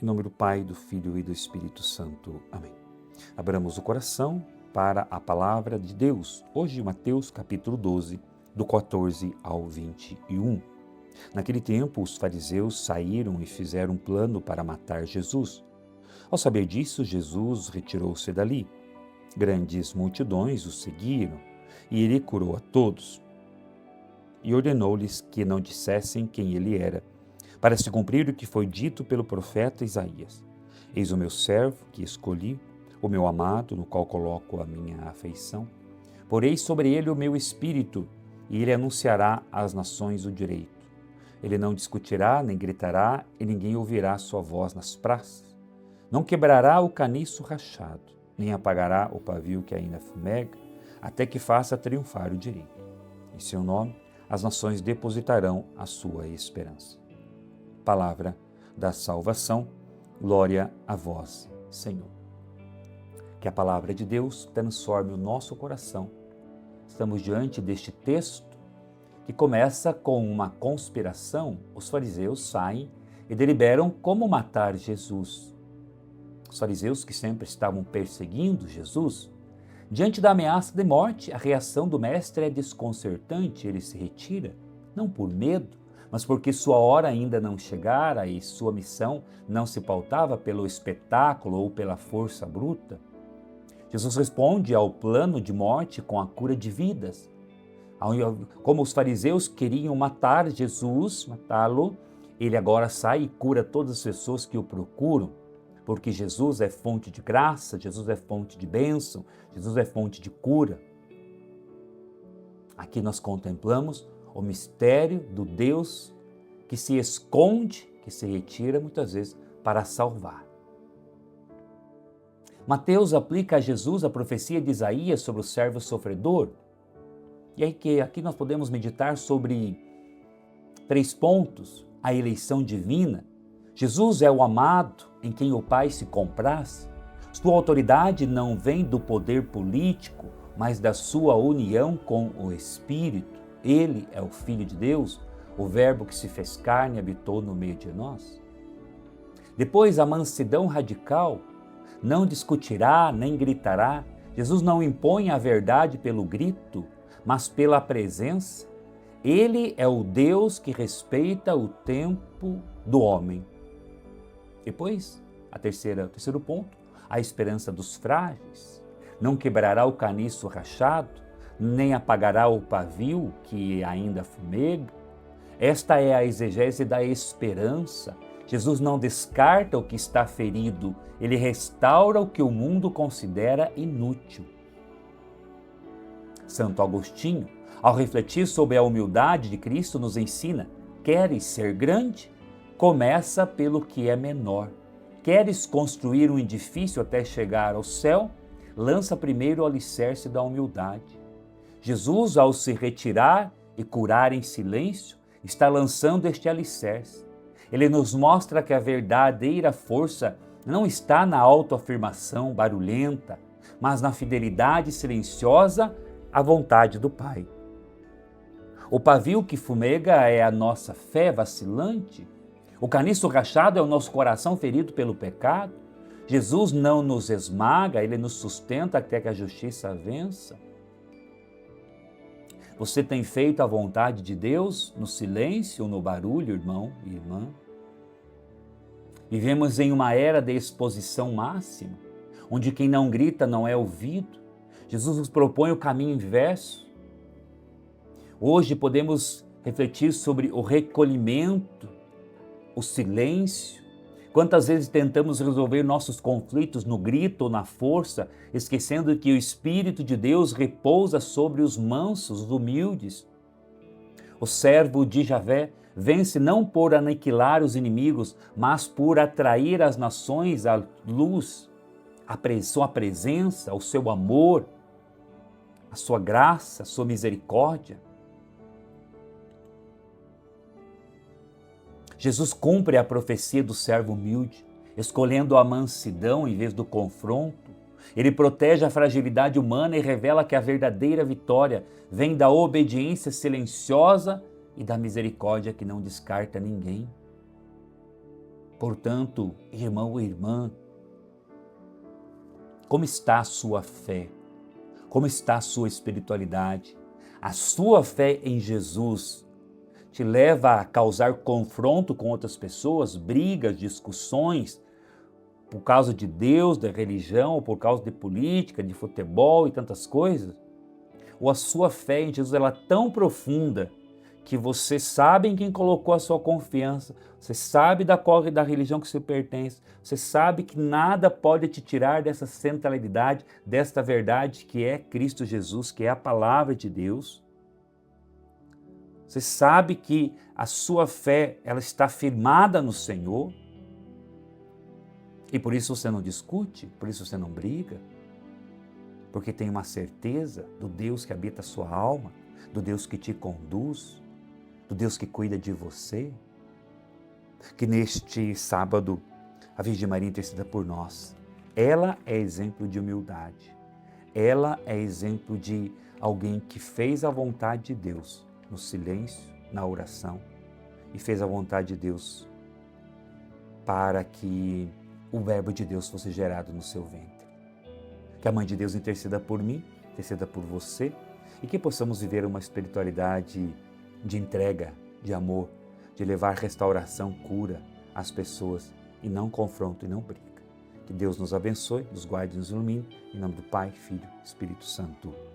Em nome do Pai, do Filho e do Espírito Santo. Amém. Abramos o coração para a palavra de Deus. Hoje, Mateus capítulo 12, do 14 ao 21. Naquele tempo, os fariseus saíram e fizeram um plano para matar Jesus. Ao saber disso, Jesus retirou-se dali. Grandes multidões o seguiram e ele curou a todos. E ordenou-lhes que não dissessem quem ele era, para se cumprir o que foi dito pelo profeta Isaías. Eis o meu servo que escolhi, o meu amado, no qual coloco a minha afeição. Porei sobre ele o meu espírito, e ele anunciará às nações o direito. Ele não discutirá, nem gritará, e ninguém ouvirá sua voz nas praças. Não quebrará o caniço rachado, nem apagará o pavio que ainda fumega, até que faça triunfar o direito. Em seu nome, as nações depositarão a sua esperança. Palavra da salvação, glória a vós, Senhor. Que a palavra de Deus transforme o nosso coração. Estamos diante deste texto que começa com uma conspiração. Os fariseus saem e deliberam como matar Jesus. Os fariseus que sempre estavam perseguindo Jesus, diante da ameaça de morte, a reação do mestre é desconcertante. Ele se retira, não por medo, mas porque sua hora ainda não chegara e sua missão não se pautava pelo espetáculo ou pela força bruta. Jesus responde ao plano de morte com a cura de vidas. Como os fariseus queriam matar Jesus, matá-lo, ele agora sai e cura todas as pessoas que o procuram, porque Jesus é fonte de graça, Jesus é fonte de bênção, Jesus é fonte de cura. Aqui nós contemplamos o mistério do Deus que se esconde, que se retira muitas vezes para salvar. Mateus aplica a Jesus a profecia de Isaías sobre o servo sofredor. E aí aqui nós podemos meditar sobre 3 pontos. A eleição divina. Jesus é o amado em quem o Pai se compraz. Sua autoridade não vem do poder político, mas da sua união com o Espírito. Ele é o Filho de Deus, o Verbo que se fez carne e habitou no meio de nós. Depois, a mansidão radical. Não discutirá, nem gritará. Jesus não impõe a verdade pelo grito, mas pela presença. Ele é o Deus que respeita o tempo do homem. Depois, o terceiro ponto, a esperança dos frágeis. Não quebrará o caniço rachado, nem apagará o pavio que ainda fumega. Esta é a exegese da esperança. Jesus não descarta o que está ferido, ele restaura o que o mundo considera inútil. Santo Agostinho, ao refletir sobre a humildade de Cristo, nos ensina: queres ser grande? Começa pelo que é menor. Queres construir um edifício até chegar ao céu? Lança primeiro o alicerce da humildade. Jesus, ao se retirar e curar em silêncio, está lançando este alicerce. Ele nos mostra que a verdadeira força não está na autoafirmação barulhenta, mas na fidelidade silenciosa à vontade do Pai. O pavio que fumega é a nossa fé vacilante. O caniço rachado é o nosso coração ferido pelo pecado. Jesus não nos esmaga, ele nos sustenta até que a justiça vença. Você tem feito a vontade de Deus no silêncio ou no barulho, irmão e irmã? Vivemos em uma era de exposição máxima, onde quem não grita não é ouvido. Jesus nos propõe o caminho inverso. Hoje podemos refletir sobre o recolhimento, o silêncio. Quantas vezes tentamos resolver nossos conflitos no grito ou na força, esquecendo que o Espírito de Deus repousa sobre os mansos, os humildes. O servo de Javé vence não por aniquilar os inimigos, mas por atrair as nações à luz, a sua presença, o seu amor, a sua graça, a sua misericórdia. Jesus cumpre a profecia do servo humilde, escolhendo a mansidão em vez do confronto. Ele protege a fragilidade humana e revela que a verdadeira vitória vem da obediência silenciosa e da misericórdia que não descarta ninguém. Portanto, irmão e irmã, como está a sua fé? Como está a sua espiritualidade? A sua fé em Jesus te leva a causar confronto com outras pessoas, brigas, discussões, por causa de Deus, da religião, ou por causa de política, de futebol e tantas coisas? Ou a sua fé em Jesus ela é tão profunda que você sabe em quem colocou a sua confiança, você sabe da qual da religião que você pertence, você sabe que nada pode te tirar dessa centralidade, desta verdade que é Cristo Jesus, que é a palavra de Deus. Você sabe que a sua fé ela está firmada no Senhor e por isso você não discute, por isso você não briga, porque tem uma certeza do Deus que habita a sua alma, do Deus que te conduz, do Deus que cuida de você. Que neste sábado a Virgem Maria interceda por nós. Ela é exemplo de humildade. Ela é exemplo de alguém que fez a vontade de Deus no silêncio, na oração, e fez a vontade de Deus para que o verbo de Deus fosse gerado no seu ventre. Que a Mãe de Deus interceda por mim, interceda por você, e que possamos viver uma espiritualidade de entrega, de amor, de levar restauração, cura às pessoas e não confronto e não briga. Que Deus nos abençoe, nos guarde e nos ilumine. Em nome do Pai, Filho e Espírito Santo.